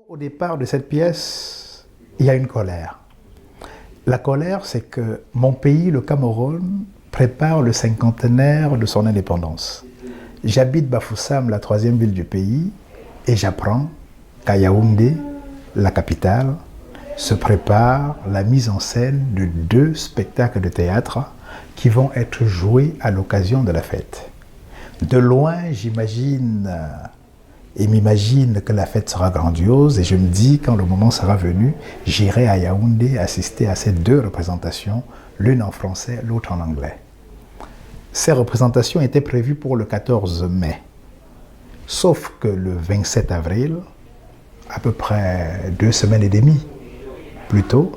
Au départ de cette pièce, il y a une colère. La colère, c'est que mon pays, le Cameroun, prépare le cinquantenaire de son indépendance. J'habite Bafoussam, la troisième ville du pays, et j'apprends qu'à Yaoundé, la capitale, se prépare la mise en scène de 2 spectacles de théâtre qui vont être joués à l'occasion de la fête. De loin, j'imagine et m'imagine que la fête sera grandiose et je me dis, quand le moment sera venu, j'irai à Yaoundé assister à ces 2 représentations, l'une en français, l'autre en anglais. Ces représentations étaient prévues pour le 14 mai. Sauf que le 27 avril, à peu près 2 semaines et demie plus tôt,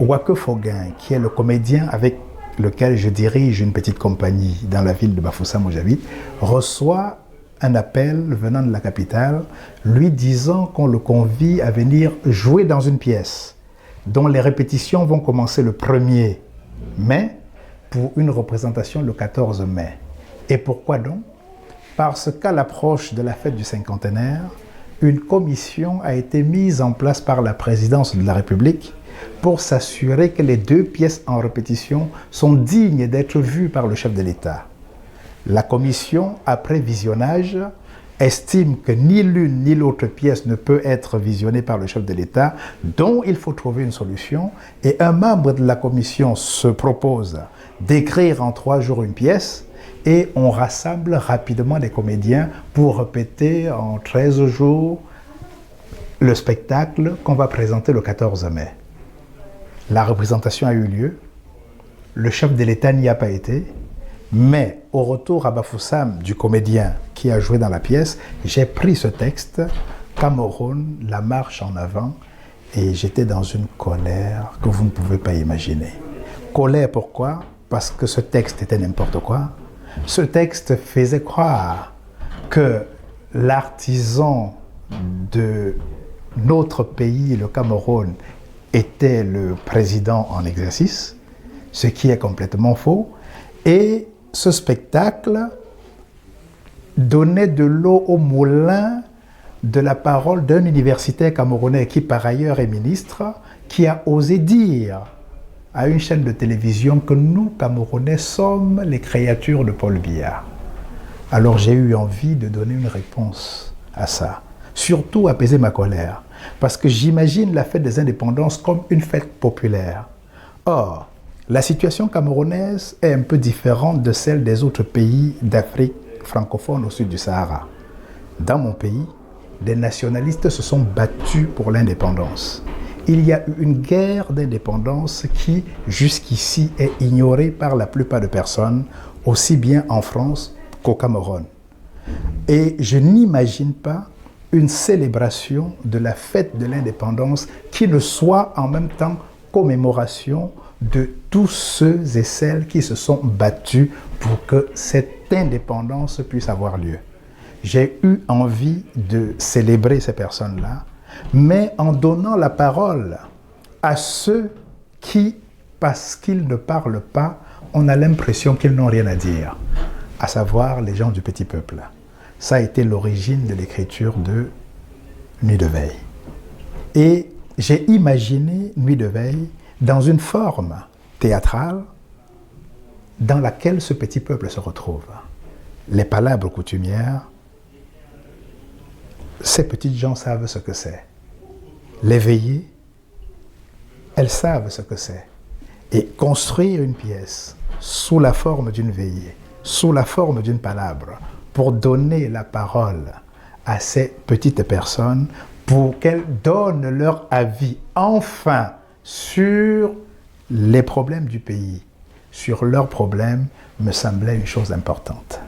Wake Foguin, qui est le comédien avec lequel je dirige une petite compagnie dans la ville de Bafoussam où j'habite, reçoit un appel venant de la capitale, lui disant qu'on le convie à venir jouer dans une pièce dont les répétitions vont commencer le 1er mai pour une représentation le 14 mai. Et pourquoi donc? Parce qu'à l'approche de la fête du cinquantenaire, une commission a été mise en place par la présidence de la République pour s'assurer que les 2 pièces en répétition sont dignes d'être vues par le chef de l'État. La commission, après visionnage, estime que ni l'une ni l'autre pièce ne peut être visionnée par le chef de l'État, dont il faut trouver une solution. Et un membre de la commission se propose d'écrire en 3 jours une pièce et on rassemble rapidement les comédiens pour répéter en 13 jours le spectacle qu'on va présenter le 14 mai. La représentation a eu lieu, le chef de l'État n'y a pas été, mais au retour à Bafoussam du comédien qui a joué dans la pièce, j'ai pris ce texte, Cameroun, la marche en avant, et j'étais dans une colère que vous ne pouvez pas imaginer. Colère pourquoi? Parce que ce texte était n'importe quoi. Ce texte faisait croire que l'artisan de notre pays, le Cameroun, était le président en exercice, ce qui est complètement faux. Et ce spectacle donnait de l'eau au moulin de la parole d'un universitaire camerounais qui par ailleurs est ministre, qui a osé dire à une chaîne de télévision que nous, Camerounais, sommes les créatures de Paul Biya. Alors j'ai eu envie de donner une réponse à ça, surtout apaiser ma colère, parce que j'imagine la fête des indépendances comme une fête populaire. Or, la situation camerounaise est un peu différente de celle des autres pays d'Afrique francophone au sud du Sahara. Dans mon pays, des nationalistes se sont battus pour l'indépendance. Il y a eu une guerre d'indépendance qui, jusqu'ici, est ignorée par la plupart des personnes, aussi bien en France qu'au Cameroun. Et je n'imagine pas une célébration de la fête de l'indépendance qui ne soit en même temps commémoration de tous ceux et celles qui se sont battus pour que cette indépendance puisse avoir lieu. J'ai eu envie de célébrer ces personnes-là, mais en donnant la parole à ceux qui, parce qu'ils ne parlent pas, on a l'impression qu'ils n'ont rien à dire, à savoir les gens du petit peuple. Ça a été l'origine de l'écriture de Nuit de veille. Et j'ai imaginé Nuit de veille dans une forme théâtrale dans laquelle ce petit peuple se retrouve. Les palabres coutumières, ces petites gens savent ce que c'est. Les veillées, elles savent ce que c'est. Et construire une pièce sous la forme d'une veillée, sous la forme d'une palabre, pour donner la parole à ces petites personnes, pour qu'elles donnent leur avis, enfin, sur les problèmes du pays, sur leurs problèmes, me semblait une chose importante.